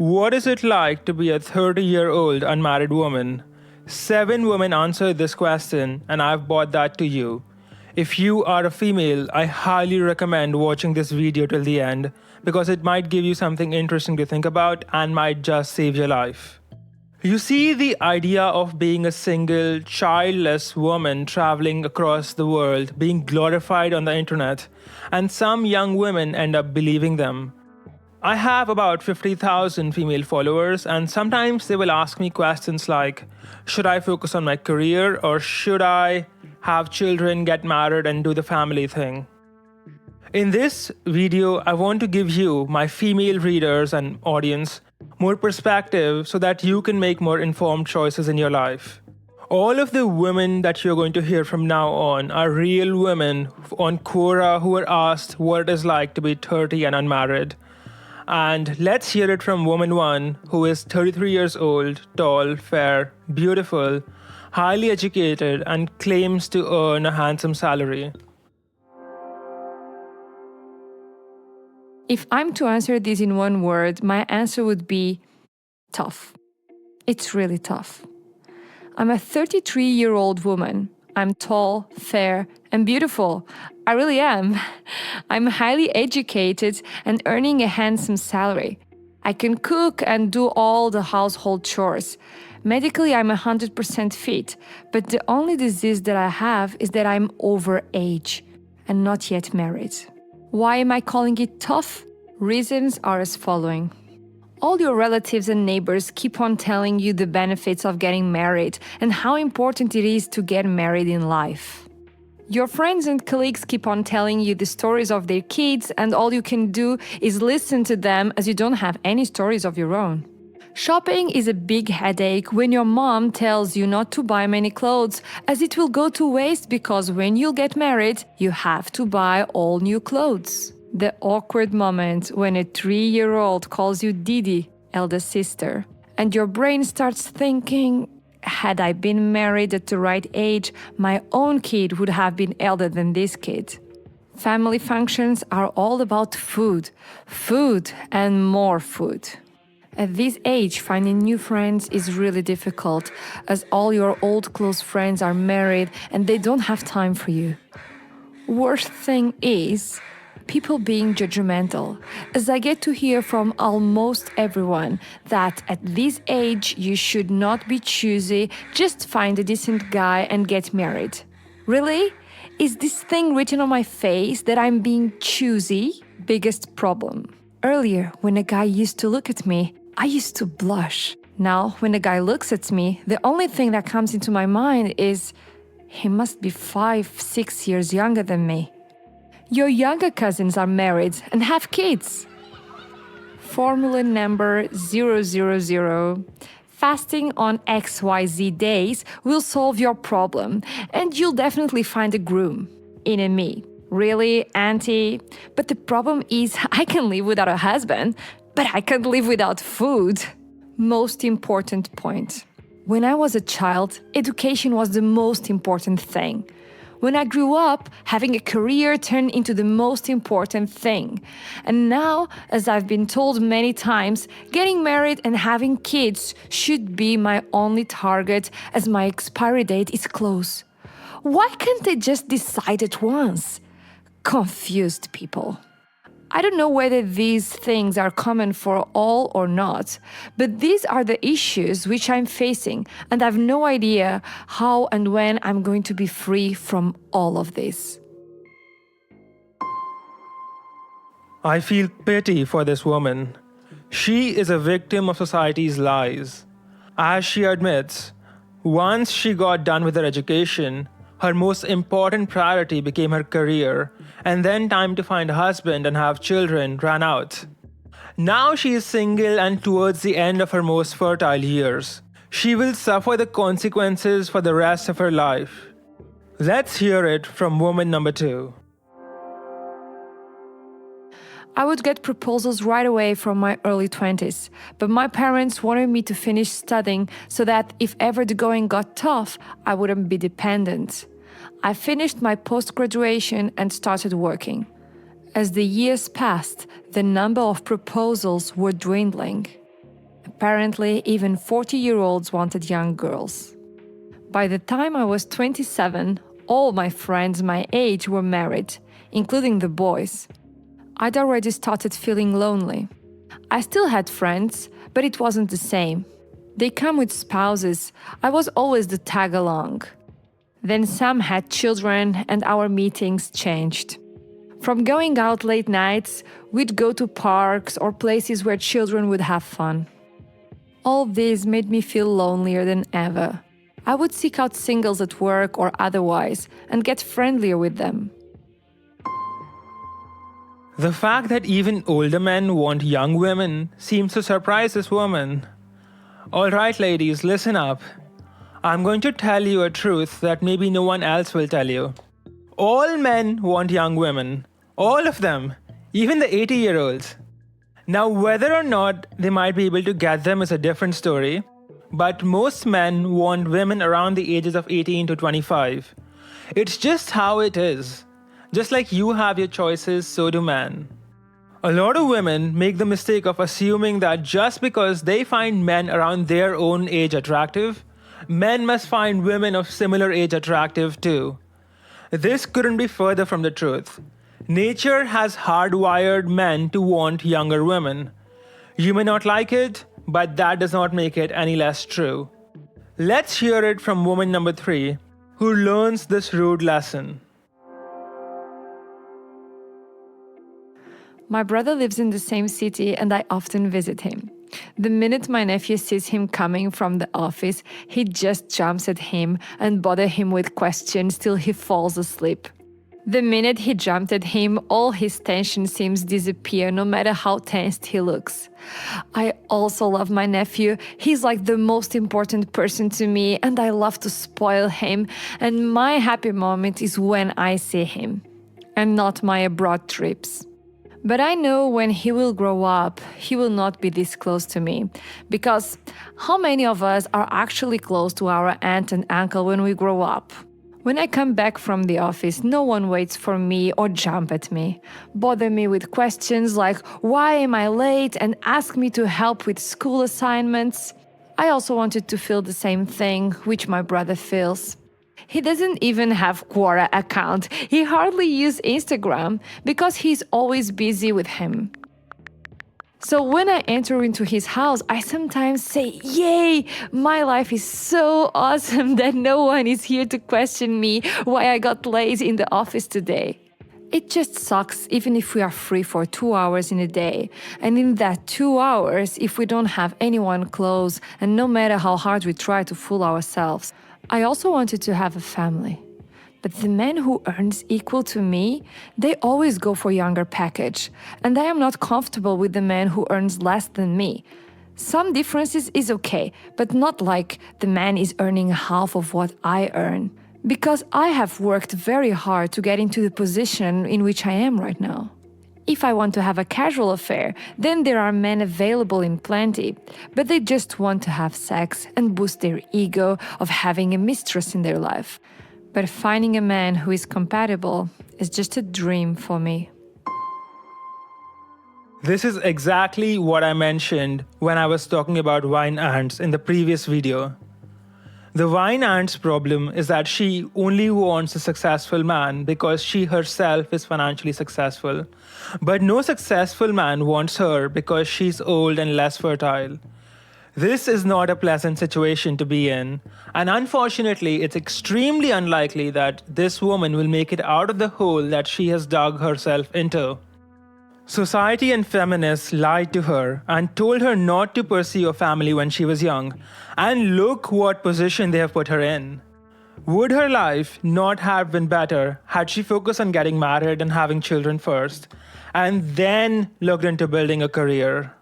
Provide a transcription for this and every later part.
What is it like to be a 30-year-old unmarried woman? 7 women answered this question, and I've brought that to you. If you are a female, I highly recommend watching this video till the end because it might give you something interesting to think about and might just save your life. You see, the idea of being a single, childless woman traveling across the world being glorified on the internet, and some young women end up believing them. I have about 50,000 female followers, and sometimes they will ask me questions like, should I focus on my career or should I have children, get married, and do the family thing? In this video, I want to give you, my female readers and audience, more perspective so that you can make more informed choices in your life. All of the women that you're going to hear from now on are real women on Quora who were asked what it is like to be 30 and unmarried. And let's hear it from woman 1, who is 33 years old, tall, fair, beautiful, highly educated, and claims to earn a handsome salary. If I'm to answer this in one word, my answer would be tough. It's really tough. I'm a 33-year-old woman. I'm tall, fair, and beautiful. I really am. I'm highly educated and earning a handsome salary. I can cook and do all the household chores. Medically, I'm 100% fit, but the only disease that I have is that I'm over age and not yet married. Why am I calling it tough? Reasons are as following. All your relatives and neighbors keep on telling you the benefits of getting married and how important it is to get married in life. Your friends and colleagues keep on telling you the stories of their kids, and all you can do is listen to them as you don't have any stories of your own. Shopping is a big headache when your mom tells you not to buy many clothes, as it will go to waste because when you'll get married, you have to buy all new clothes. The awkward moment when a 3-year-old calls you Didi, eldest sister, and your brain starts thinking, had I been married at the right age, my own kid would have been elder than this kid. Family functions are all about food and more food. At this age, finding new friends is really difficult, as all your old close friends are married and they don't have time for you. Worst thing is people being judgmental, as I get to hear from almost everyone that at this age you should not be choosy, just find a decent guy and get married. Really? Is this thing written on my face that I'm being choosy? Biggest problem. Earlier, when a guy used to look at me, I used to blush. Now, when a guy looks at me, the only thing that comes into my mind is, he must be 5-6 years younger than me. Your younger cousins are married and have kids. Formula number 000. Fasting on XYZ days will solve your problem, and you'll definitely find a groom. In me. Really, auntie? But the problem is I can live without a husband, but I can't live without food. Most important point. When I was a child, education was the most important thing. When I grew up, having a career turned into the most important thing. And now, as I've been told many times, getting married and having kids should be my only target as my expiry date is close. Why can't they just decide at once? Confused people. I don't know whether these things are common for all or not, but these are the issues which I'm facing, and I've no idea how and when I'm going to be free from all of this. I feel pity for this woman. She is a victim of society's lies. As she admits, once she got done with her education, her most important priority became her career, and then time to find a husband and have children ran out. Now she is single and towards the end of her most fertile years. She will suffer the consequences for the rest of her life. Let's hear it from woman number 2. I would get proposals right away from my early 20s, but my parents wanted me to finish studying so that if ever the going got tough, I wouldn't be dependent. I finished my post-graduation and started working. As the years passed, the number of proposals were dwindling. apparently even 40-year-olds wanted young girls. By the time I was 27, all my friends my age were married, including the boys. I'd already started feeling lonely. I still had friends, but it wasn't the same. They come with spouses. I was always the tag-along. Then some had children and our meetings changed. From going out late nights, we'd go to parks or places where children would have fun. All this made me feel lonelier than ever. I would seek out singles at work or otherwise and get friendlier with them. The fact that even older men want young women seems to surprise this woman. Alright, ladies, listen up. I'm going to tell you a truth that maybe no one else will tell you. All men want young women. All of them. Even the 80-year-olds. Now, whether or not they might be able to get them is a different story. But most men want women around the ages of 18 to 25. It's just how it is. Just like you have your choices, so do men. A lot of women make the mistake of assuming that just because they find men around their own age attractive, men must find women of similar age attractive too. This couldn't be further from the truth. Nature has hardwired men to want younger women. You may not like it, but that does not make it any less true. Let's hear it from woman number 3, who learns this rude lesson. My brother lives in the same city and I often visit him. The minute my nephew sees him coming from the office, he just jumps at him and bothers him with questions till he falls asleep. The minute he jumped at him, all his tension seems disappear no matter how tensed he looks. I also love my nephew. He's like the most important person to me and I love to spoil him, and my happy moment is when I see him, and not my abroad trips. But I know when he will grow up, he will not be this close to me. Because how many of us are actually close to our aunt and uncle when we grow up? When I come back from the office, no one waits for me or jump at me, bother me with questions like why am I late and ask me to help with school assignments. I also wanted to feel the same thing, which my brother feels. He doesn't even have Quora account. He hardly uses Instagram because he's always busy with him. So when I enter into his house, I sometimes say, yay, my life is so awesome that no one is here to question me why I got late in the office today. It just sucks even if we are free for 2 hours in a day. And in that 2 hours, if we don't have anyone close, and no matter how hard we try to fool ourselves, I also wanted to have a family. But the men who earns equal to me, they always go for younger package. And I am not comfortable with the man who earns less than me. Some differences is okay, but not like the man is earning half of what I earn. Because I have worked very hard to get into the position in which I am right now. If I want to have a casual affair, then there are men available in plenty, but they just want to have sex and boost their ego of having a mistress in their life. But finding a man who is compatible is just a dream for me. This is exactly what I mentioned when I was talking about wine ants in the previous video. The wine ant's problem is that she only wants a successful man because she herself is financially successful. But no successful man wants her because she's old and less fertile. This is not a pleasant situation to be in, and unfortunately, it's extremely unlikely that this woman will make it out of the hole that she has dug herself into. Society and feminists lied to her and told her not to pursue a family when she was young, and look what position they have put her in. Would her life not have been better had she focused on getting married and having children first, and then looked into building a career?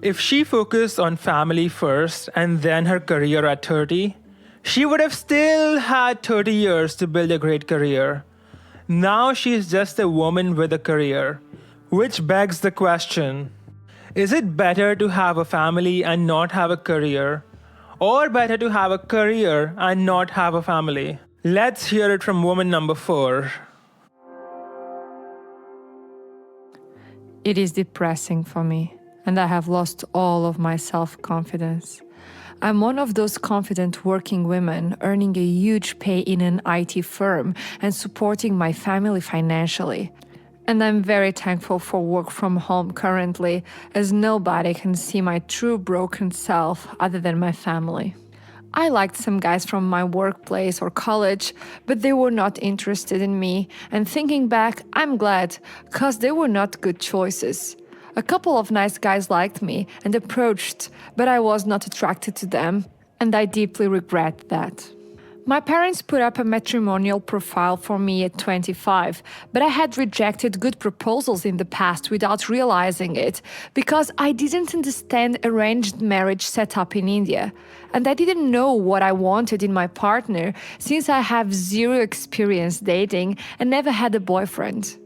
If she focused on family first and then her career at 30, she would have still had 30 years to build a great career. Now she's just a woman with a career. Which begs the question, is it better to have a family and not have a career? Or better to have a career and not have a family? Let's hear it from woman number 4. It is depressing for me. and I have lost all of my self-confidence. I'm one of those confident working women earning a huge pay in an IT firm and supporting my family financially. And I'm very thankful for work from home currently, as nobody can see my true broken self other than my family. I liked some guys from my workplace or college, but they were not interested in me. And thinking back, I'm glad, because they were not good choices. A couple of nice guys liked me and approached, but I was not attracted to them, and I deeply regret that. My parents put up a matrimonial profile for me at 25, but I had rejected good proposals in the past without realizing it because I didn't understand arranged marriage setup in India, and I didn't know what I wanted in my partner since I have zero experience dating and never had a boyfriend.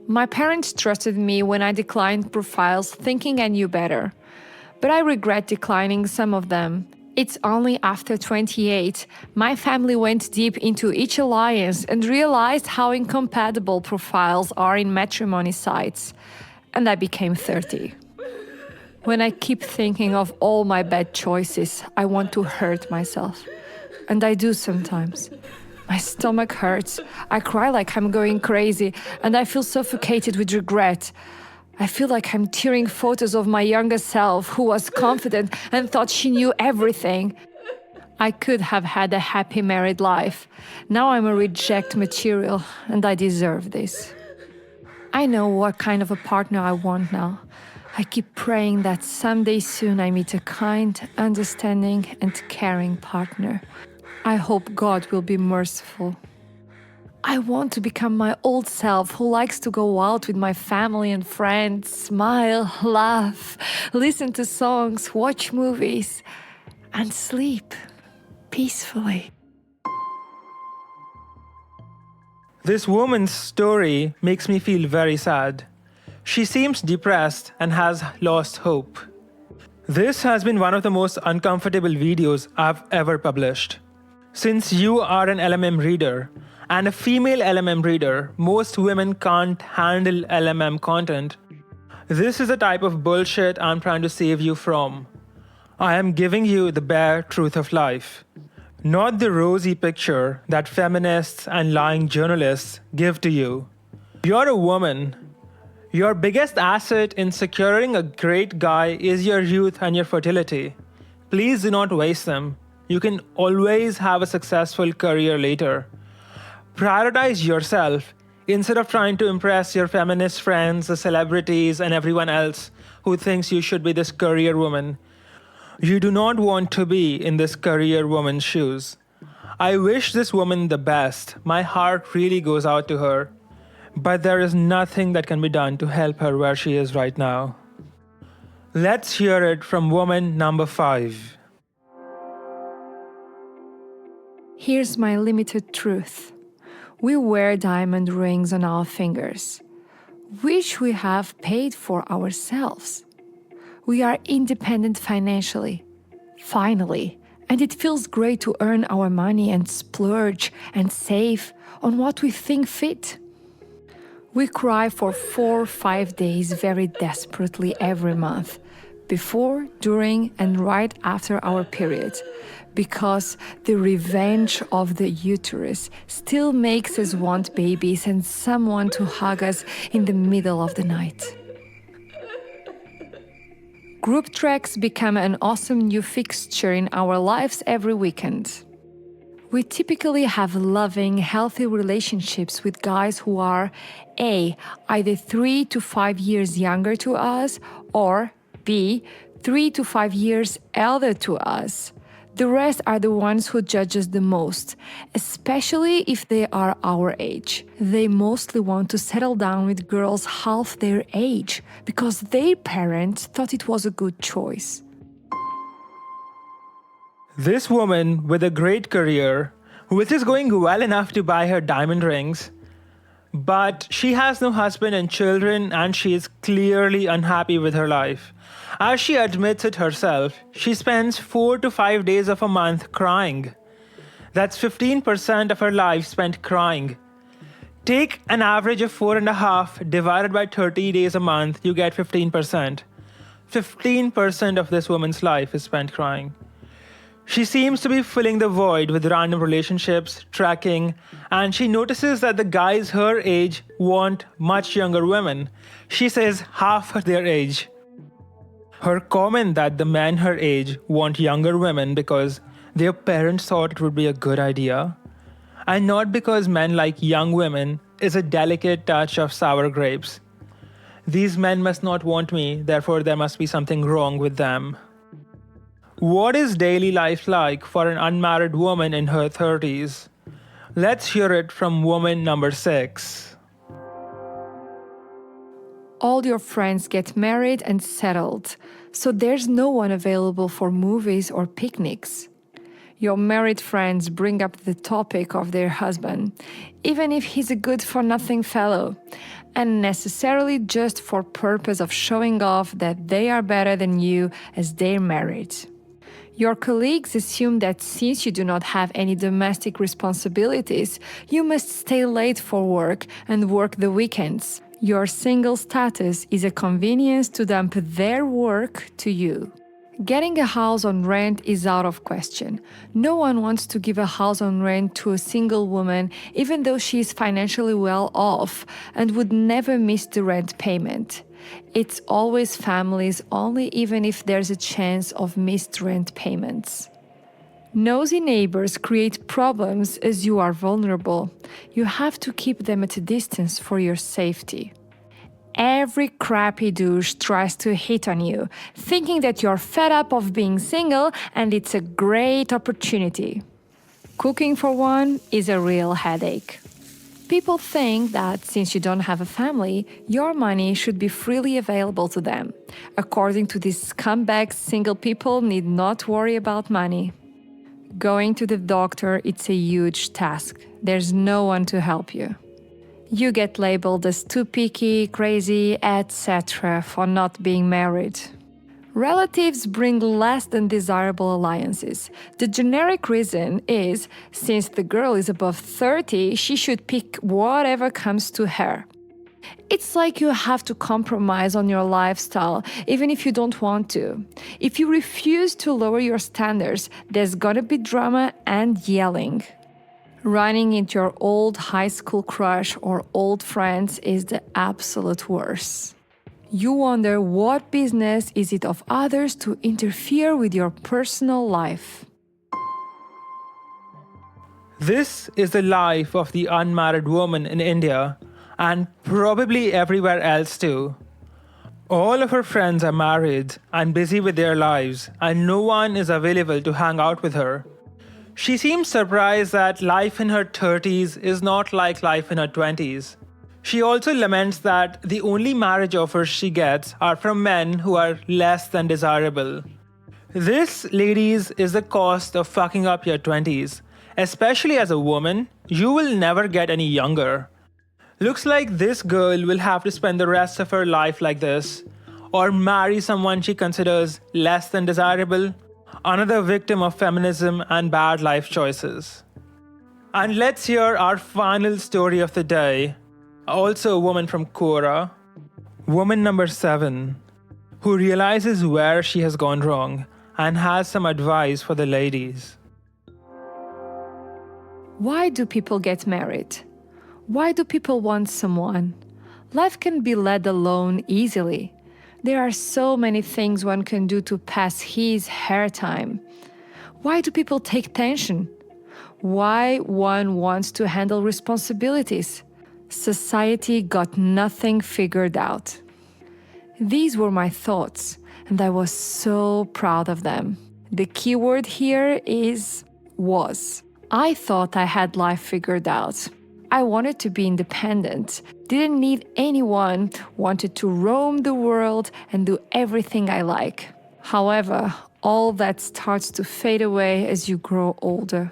My parents trusted me when I declined profiles thinking I knew better, but I regret declining some of them. It's only after 28, my family went deep into each alliance and realized how incompatible profiles are in matrimony sites. And I became 30. When I keep thinking of all my bad choices, I want to hurt myself. And I do sometimes. My stomach hurts, I cry like I'm going crazy, and I feel suffocated with regret. I feel like I'm tearing photos of my younger self who was confident and thought she knew everything. I could have had a happy married life. Now I'm a reject material and I deserve this. I know what kind of a partner I want now. I keep praying that someday soon I meet a kind, understanding, and caring partner. I hope God will be merciful. I want to become my old self who likes to go out with my family and friends, smile, laugh, listen to songs, watch movies, and sleep peacefully. This woman's story makes me feel very sad. She seems depressed and has lost hope. This has been one of the most uncomfortable videos I've ever published. Since you are an LMM reader, and a female LMM reader, most women can't handle LMM content. This is the type of bullshit I'm trying to save you from. I am giving you the bare truth of life, not the rosy picture that feminists and lying journalists give to you. You're a woman. Your biggest asset in securing a great guy is your youth and your fertility. Please do not waste them. You can always have a successful career later. Prioritize yourself instead of trying to impress your feminist friends, the celebrities, and everyone else who thinks you should be this career woman. You do not want to be in this career woman's shoes. I wish this woman the best. My heart really goes out to her. But there is nothing that can be done to help her where she is right now. Let's hear it from woman number 5. Here's my limited truth. We wear diamond rings on our fingers, which we have paid for ourselves. We are independent financially, finally, and it feels great to earn our money and splurge and save on what we think fit. We cry for 4 or 5 days very desperately every month, before, during, and right after our period, because the revenge of the uterus still makes us want babies and someone to hug us in the middle of the night. Group treks become an awesome new fixture in our lives every weekend. We typically have loving, healthy relationships with guys who are A, either 3 to 5 years younger to us, or B, 3 to 5 years elder to us. The rest are the ones who judge us the most, especially if they are our age. They mostly want to settle down with girls half their age because their parents thought it was a good choice. This woman with a great career, which is going well enough to buy her diamond rings, but she has no husband and children and she is clearly unhappy with her life. As she admits it herself, she spends 4 to 5 days of a month crying. That's 15% of her life spent crying. Take an average of 4.5 divided by 30 days a month, you get 15%. 15% of this woman's life is spent crying. She seems to be filling the void with random relationships, tracking, and she notices that the guys her age want much younger women. She says half their age. Her comment that the men her age want younger women because their parents thought it would be a good idea, and not because men like young women, is a delicate touch of sour grapes. These men must not want me, therefore there must be something wrong with them. What is daily life like for an unmarried woman in her 30s? Let's hear it from woman number 6. All your friends get married and settled, so there's no one available for movies or picnics. Your married friends bring up the topic of their husband, even if he's a good-for-nothing fellow, and necessarily just for purpose of showing off that they are better than you as they're married. Your colleagues assume that since you do not have any domestic responsibilities, you must stay late for work and work the weekends. Your single status is a convenience to dump their work to you. Getting a house on rent is out of question. No one wants to give a house on rent to a single woman, even though she is financially well off and would never miss the rent payment. It's always families only, even if there's a chance of missed rent payments. Nosy neighbors create problems as you are vulnerable. You have to keep them at a distance for your safety. Every crappy douche tries to hit on you, thinking that you're fed up of being single and it's a great opportunity. Cooking for one is a real headache. People think that since you don't have a family, your money should be freely available to them. According to these scumbags, single people need not worry about money. Going to the doctor, it's a huge task. There's no one to help you. You get labeled as too picky, crazy, etc. for not being married. Relatives bring less than desirable alliances. The generic reason is, since the girl is above 30, she should pick whatever comes to her. It's like you have to compromise on your lifestyle, even if you don't want to. If you refuse to lower your standards, there's gonna be drama and yelling. Running into your old high school crush or old friends is the absolute worst. You wonder what business is it of others to interfere with your personal life. This is the life of the unmarried woman in India, and probably everywhere else too. All of her friends are married and busy with their lives, and no one is available to hang out with her. She seems surprised that life in her 30s is not like life in her 20s. She also laments that the only marriage offers she gets are from men who are less than desirable. This, ladies, is the cost of fucking up your 20s. Especially as a woman, you will never get any younger. Looks like this girl will have to spend the rest of her life like this, or marry someone she considers less than desirable, another victim of feminism and bad life choices. And let's hear our final story of the day. Also a woman from Quora, woman number 7, who realizes where she has gone wrong and has some advice for the ladies. Why do people get married? Why do people want someone? Life can be led alone easily. There are so many things one can do to pass her time. Why do people take tension? Why one wants to handle responsibilities? Society got nothing figured out. These were my thoughts, and I was so proud of them. The key word here is was. I thought I had life figured out. I wanted to be independent, didn't need anyone, wanted to roam the world and do everything I like. However, all that starts to fade away as you grow older.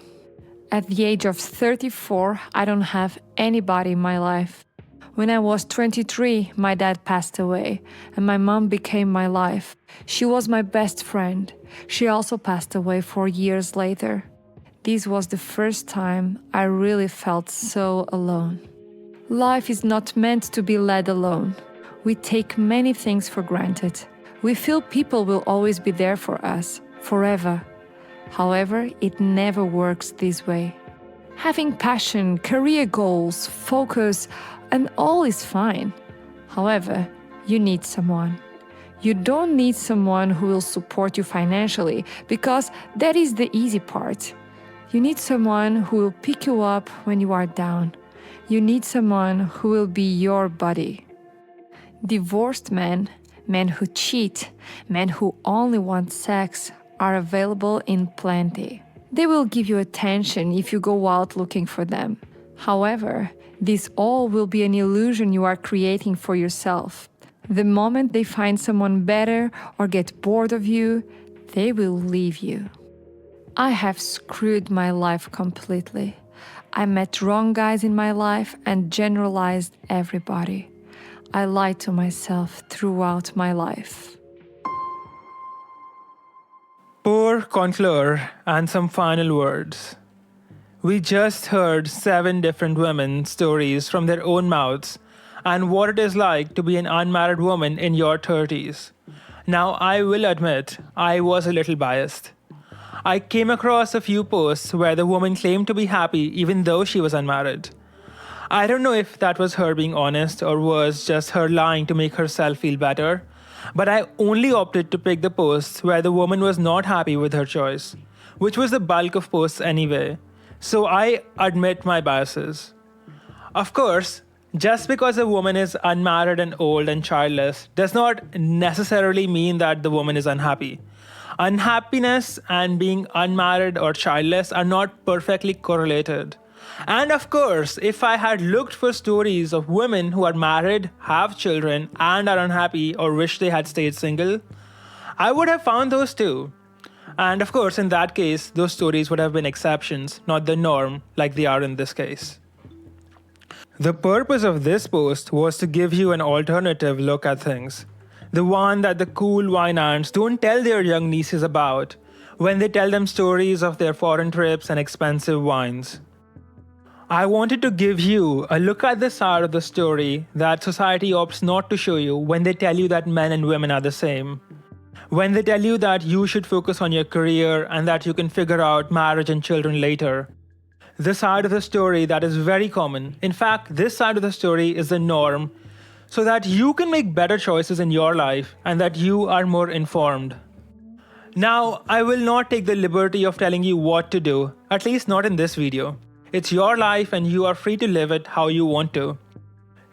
At the age of 34, I don't have anybody in my life. When I was 23, my dad passed away, and my mom became my life. She was my best friend. She also passed away 4 years later. This was the first time I really felt so alone. Life is not meant to be led alone. We take many things for granted. We feel people will always be there for us, forever. However, it never works this way. Having passion, career goals, focus, and all is fine. However, you need someone. You don't need someone who will support you financially, because that is the easy part. You need someone who will pick you up when you are down. You need someone who will be your buddy. Divorced men, men who cheat, men who only want sex, are available in plenty. They will give you attention if you go out looking for them. However, this all will be an illusion you are creating for yourself. The moment they find someone better or get bored of you, they will leave you. I have screwed my life completely. I met wrong guys in my life and generalized everybody. I lied to myself throughout my life. Poor Conclure, and some final words. We just heard 7 different women's stories from their own mouths and what it is like to be an unmarried woman in your 30s. Now, I will admit, I was a little biased. I came across a few posts where the woman claimed to be happy even though she was unmarried. I don't know if that was her being honest or was just her lying to make herself feel better, but I only opted to pick the posts where the woman was not happy with her choice, which was the bulk of posts anyway. So I admit my biases. Of course, just because a woman is unmarried and old and childless does not necessarily mean that the woman is unhappy. Unhappiness and being unmarried or childless are not perfectly correlated. And of course, if I had looked for stories of women who are married, have children, and are unhappy or wish they had stayed single, I would have found those too. And of course, in that case, those stories would have been exceptions, not the norm, like they are in this case. The purpose of this post was to give you an alternative look at things. The one that the cool wine aunts don't tell their young nieces about when they tell them stories of their foreign trips and expensive wines. I wanted to give you a look at the side of the story that society opts not to show you when they tell you that men and women are the same. When they tell you that you should focus on your career and that you can figure out marriage and children later. The side of the story that is very common. In fact, this side of the story is the norm, so that you can make better choices in your life and that you are more informed. Now, I will not take the liberty of telling you what to do, at least not in this video. It's your life and you are free to live it how you want to.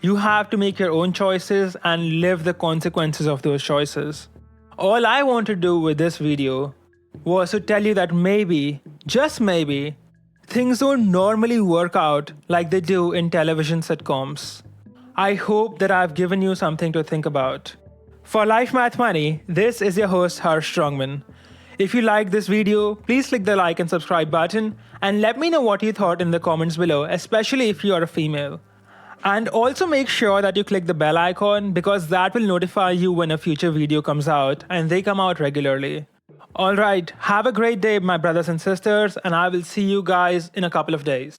You have to make your own choices and live the consequences of those choices. All I want to do with this video was to tell you that maybe, just maybe, things don't normally work out like they do in television sitcoms. I hope that I've given you something to think about. For Life Math Money, this is your host Harsh Strongman. If you liked this video, please click the like and subscribe button and let me know what you thought in the comments below, especially if you are a female. And also make sure that you click the bell icon because that will notify you when a future video comes out, and they come out regularly. Alright, have a great day my brothers and sisters, and I will see you guys in a couple of days.